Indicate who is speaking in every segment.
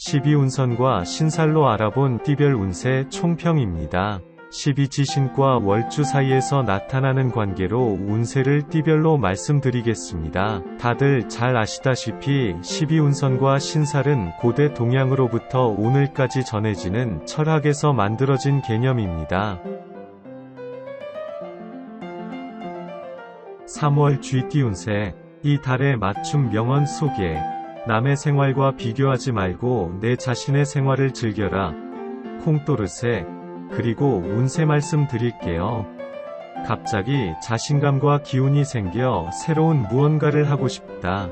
Speaker 1: 12운선과 신살로 알아본 띠별 운세 총평입니다. 12지신과 월주 사이에서 나타나는 관계로 운세를 띠별로 말씀드리겠습니다. 다들 잘 아시다시피 12운선과 신살은 고대 동양으로부터 오늘까지 전해지는 철학에서 만들어진 개념입니다. 3월 쥐띠 운세. 이 달의 맞춤 명언 소개. 남의 생활과 비교하지 말고 내 자신의 생활을 즐겨라. 콩또르세. 그리고 운세 말씀 드릴게요. 갑자기 자신감과 기운이 생겨 새로운 무언가를 하고 싶다.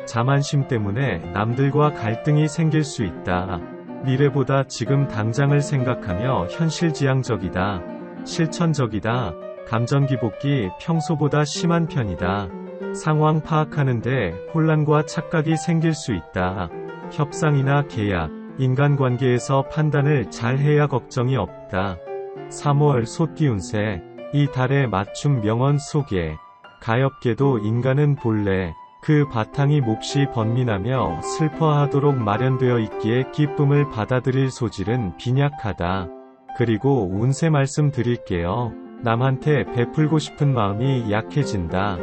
Speaker 1: 자만심 때문에 남들과 갈등이 생길 수 있다. 미래보다 지금 당장을 생각하며 현실지향적이다. 실천적이다. 감정기복기 평소보다 심한 편이다. 상황 파악하는데 혼란과 착각이 생길 수 있다. 협상이나 계약, 인간관계에서 판단을 잘 해야 걱정이 없다. 3월 소띠 운세. 이 달의 맞춤 명언 소개. 가엾게도 인간은 본래 그 바탕이 몹시 번민하며 슬퍼하도록 마련되어 있기에 기쁨을 받아들일 소질은 빈약하다. 그리고 운세 말씀 드릴게요. 남한테 베풀고 싶은 마음이 약해진다.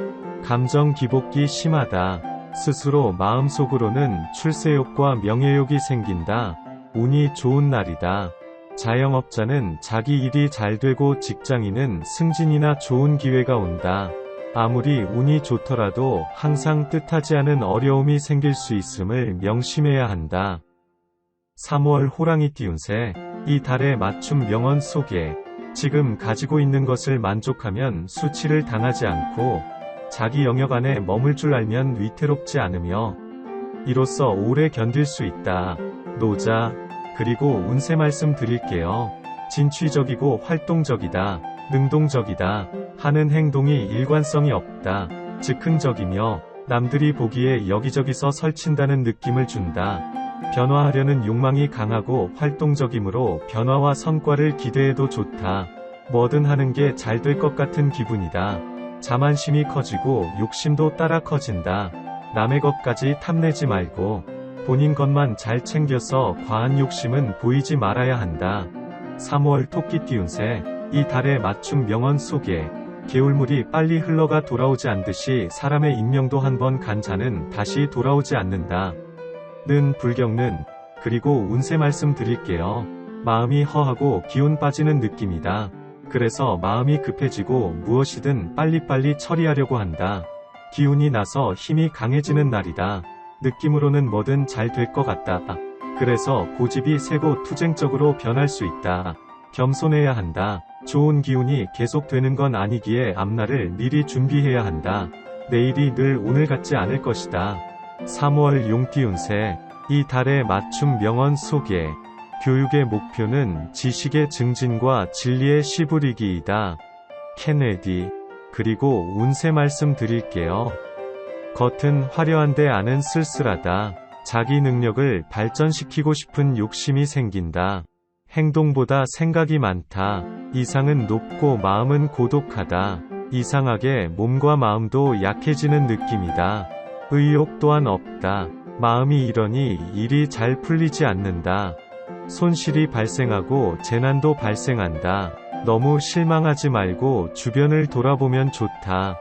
Speaker 1: 감정 기복기 심하다. 스스로 마음속으로는 출세욕과 명예욕이 생긴다. 운이 좋은 날이다. 자영업자는 자기 일이 잘 되고 직장인은 승진이나 좋은 기회가 온다. 아무리 운이 좋더라도 항상 뜻하지 않은 어려움이 생길 수 있음을 명심해야 한다. 3월 호랑이띠 운세. 이 달의 맞춤 명언 소개. 지금 가지고 있는 것을 만족하면 수치를 당하지 않고 자기 영역 안에 머물 줄 알면 위태롭지 않으며 이로써 오래 견딜 수 있다. 노자. 그리고 운세 말씀 드릴게요. 진취적이고 활동적이다. 능동적이다. 하는 행동이 일관성이 없다. 즉흥적이며 남들이 보기에 여기저기서 설친다는 느낌을 준다. 변화하려는 욕망이 강하고 활동적이므로 변화와 성과를 기대해도 좋다. 뭐든 하는 게 잘 될 것 같은 기분이다. 자만심이 커지고 욕심도 따라 커진다. 남의 것까지 탐내지 말고 본인 것만 잘 챙겨서 과한 욕심은 보이지 말아야 한다. 3월 토끼띠 운세. 이 달의 맞춤 명언 소개. 개울물이 빨리 흘러가 돌아오지 않듯이 사람의 인명도 한번 간 자는 다시 돌아오지 않는다. 는 불경는. 그리고 운세 말씀 드릴게요. 마음이 허하고 기운 빠지는 느낌이다. 그래서 마음이 급해지고 무엇이든 빨리빨리 처리하려고 한다. 기운이 나서 힘이 강해지는 날이다. 느낌으로는 뭐든 잘 될 것 같다. 그래서 고집이 세고 투쟁적으로 변할 수 있다. 겸손해야 한다. 좋은 기운이 계속되는 건 아니기에 앞날을 미리 준비해야 한다. 내일이 늘 오늘 같지 않을 것이다. 3월 용띠 운세. 이 달의 맞춤 명언 소개. 교육의 목표는 지식의 증진과 진리의 씨부리기이다. 케네디. 그리고 운세 말씀 드릴게요. 겉은 화려한데 안은 쓸쓸하다. 자기 능력을 발전시키고 싶은 욕심이 생긴다. 행동보다 생각이 많다. 이상은 높고 마음은 고독하다. 이상하게 몸과 마음도 약해지는 느낌이다. 의욕 또한 없다. 마음이 이러니 일이 잘 풀리지 않는다. 손실이 발생하고 재난도 발생한다. 너무 실망하지 말고 주변을 돌아보면 좋다.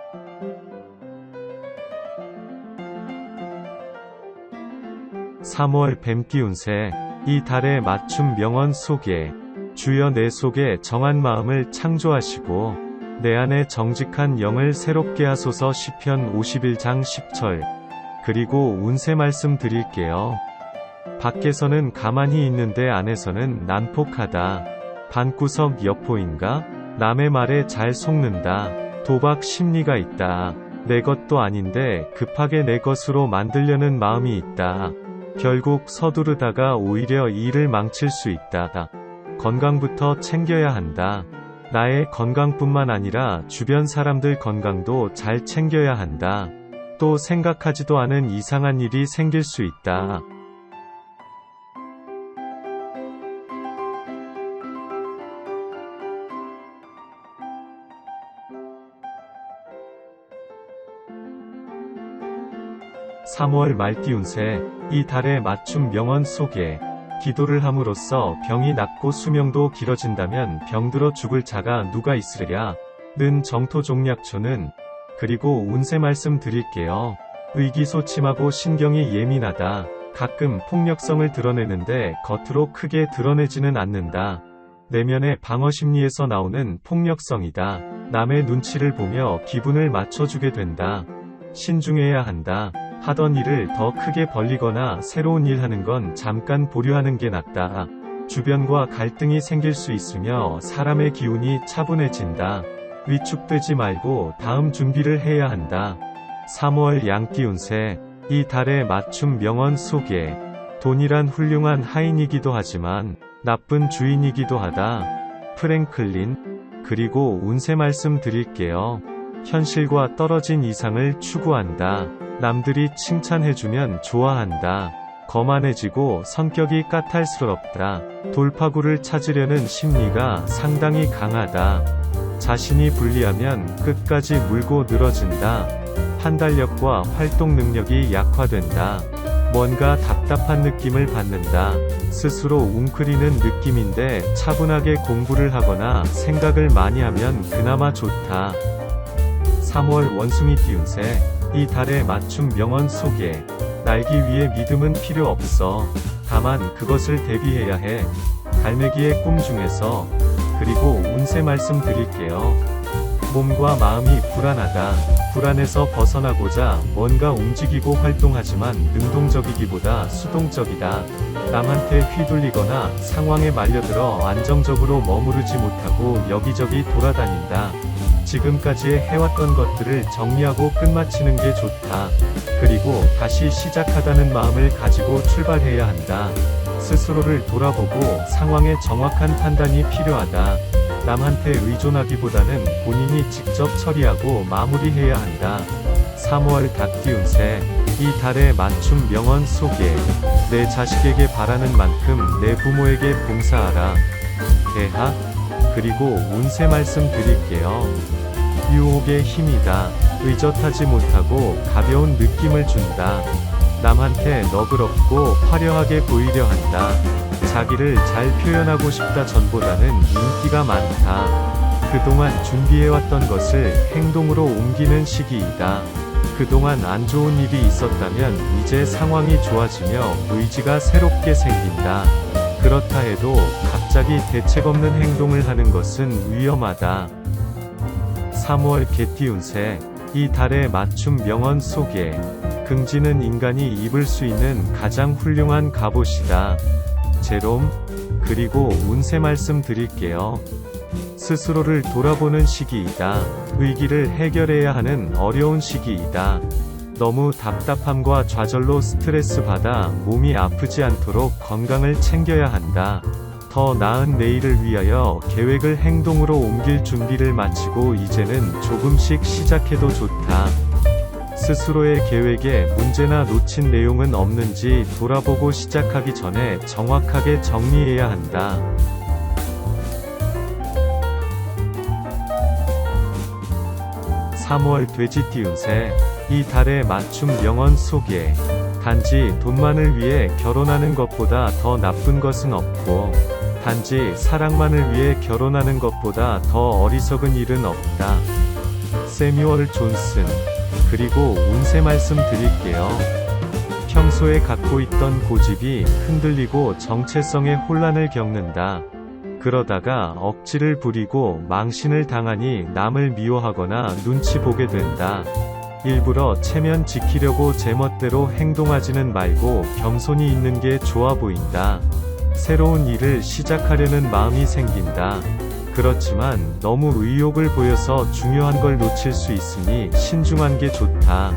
Speaker 1: 3월 뱀띠 운세. 이 달의 맞춤 명언 소개. 주여 내 속에 정한 마음을 창조하시고 내 안에 정직한 영을 새롭게 하소서. 시편 51장 10절. 그리고 운세 말씀 드릴게요. 밖에서는 가만히 있는데 안에서는 난폭하다. 방구석 여포인가? 남의 말에 잘 속는다. 도박 심리가 있다. 내 것도 아닌데 급하게 내 것으로 만들려는 마음이 있다. 결국 서두르다가 오히려 일을 망칠 수 있다. 건강부터 챙겨야 한다. 나의 건강뿐만 아니라 주변 사람들 건강도 잘 챙겨야 한다. 또 생각하지도 않은 이상한 일이 생길 수 있다. 3월 말띠 운세. 이 달의 맞춤 명언 소개. 기도를 함으로써 병이 낫고 수명도 길어진다면 병들어 죽을 자가 누가 있으랴. 는 정토종약초는 그리고 운세 말씀 드릴게요. 의기소침하고 신경이 예민하다. 가끔 폭력성을 드러내는데 겉으로 크게 드러내지는 않는다. 내면의 방어심리에서 나오는 폭력성이다. 남의 눈치를 보며 기분을 맞춰주게 된다. 신중해야 한다. 하던 일을 더 크게 벌리거나 새로운 일 하는 건 잠깐 보류하는 게 낫다. 주변과 갈등이 생길 수 있으며 사람의 기운이 차분해진다. 위축되지 말고 다음 준비를 해야 한다. 3월 양기운세. 이 달의 맞춤 명언 소개. 돈이란 훌륭한 하인이기도 하지만 나쁜 주인이기도 하다. 프랭클린. 그리고 운세 말씀 드릴게요. 현실과 떨어진 이상을 추구한다. 남들이 칭찬해주면 좋아한다. 거만해지고 성격이 까탈스럽다. 돌파구를 찾으려는 심리가 상당히 강하다. 자신이 불리하면 끝까지 물고 늘어진다. 판단력과 활동 능력이 약화된다. 뭔가 답답한 느낌을 받는다. 스스로 웅크리는 느낌인데 차분하게 공부를 하거나 생각을 많이 하면 그나마 좋다. 3월 원숭이 기운세. 이 달의 맞춤 명언 소개. 날기 위해 믿음은 필요 없어. 다만 그것을 대비해야 해. 갈매기의 꿈 중에서. 그리고 운세 말씀 드릴게요. 몸과 마음이 불안하다. 불안에서 벗어나고자 뭔가 움직이고 활동하지만 능동적이기보다 수동적이다. 남한테 휘둘리거나 상황에 말려들어 안정적으로 머무르지 못하고 여기저기 돌아다닌다. 지금까지 해왔던 것들을 정리하고 끝마치는 게 좋다. 그리고 다시 시작하다는 마음을 가지고 출발해야 한다. 스스로를 돌아보고 상황의 정확한 판단이 필요하다. 남한테 의존하기보다는 본인이 직접 처리하고 마무리해야 한다. 3월 닭기운세. 이 달의 맞춤 명언 소개. 내 자식에게 바라는 만큼 내 부모에게 봉사하라. 대하. 그리고 운세 말씀 드릴게요. 유혹의 힘이다. 의젓하지 못하고 가벼운 느낌을 준다. 남한테 너그럽고 화려하게 보이려 한다. 자기를 잘 표현하고 싶다 전보다는 인기가 많다. 그동안 준비해왔던 것을 행동으로 옮기는 시기이다. 그동안 안 좋은 일이 있었다면 이제 상황이 좋아지며 의지가 새롭게 생긴다. 그렇다 해도 갑자기 대책 없는 행동을 하는 것은 위험하다. 3월 개띠운세. 이 달의 맞춤 명언 소개. 긍지는 인간이 입을 수 있는 가장 훌륭한 갑옷이다. 제롬. 그리고 운세 말씀 드릴게요. 스스로를 돌아보는 시기이다. 위기를 해결해야 하는 어려운 시기이다. 너무 답답함과 좌절로 스트레스 받아 몸이 아프지 않도록 건강을 챙겨야 한다. 더 나은 내일을 위하여 계획을 행동으로 옮길 준비를 마치고 이제는 조금씩 시작해도 좋다. 스스로의 계획에 문제나 놓친 내용은 없는지 돌아보고 시작하기 전에 정확하게 정리해야 한다. 3월 돼지띠운세. 이 달의 맞춤 명언 소개. 단지 돈만을 위해 결혼하는 것보다 더 나쁜 것은 없고, 단지 사랑만을 위해 결혼하는 것보다 더 어리석은 일은 없다. 세뮤얼 존슨. 그리고 운세 말씀 드릴게요. 평소에 갖고 있던 고집이 흔들리고 정체성에 혼란을 겪는다. 그러다가 억지를 부리고 망신을 당하니 남을 미워하거나 눈치 보게 된다. 일부러 체면 지키려고 제멋대로 행동하지는 말고 겸손히 있는 게 좋아 보인다. 새로운 일을 시작하려는 마음이 생긴다. 그렇지만 너무 의욕을 보여서 중요한 걸 놓칠 수 있으니 신중한 게 좋다.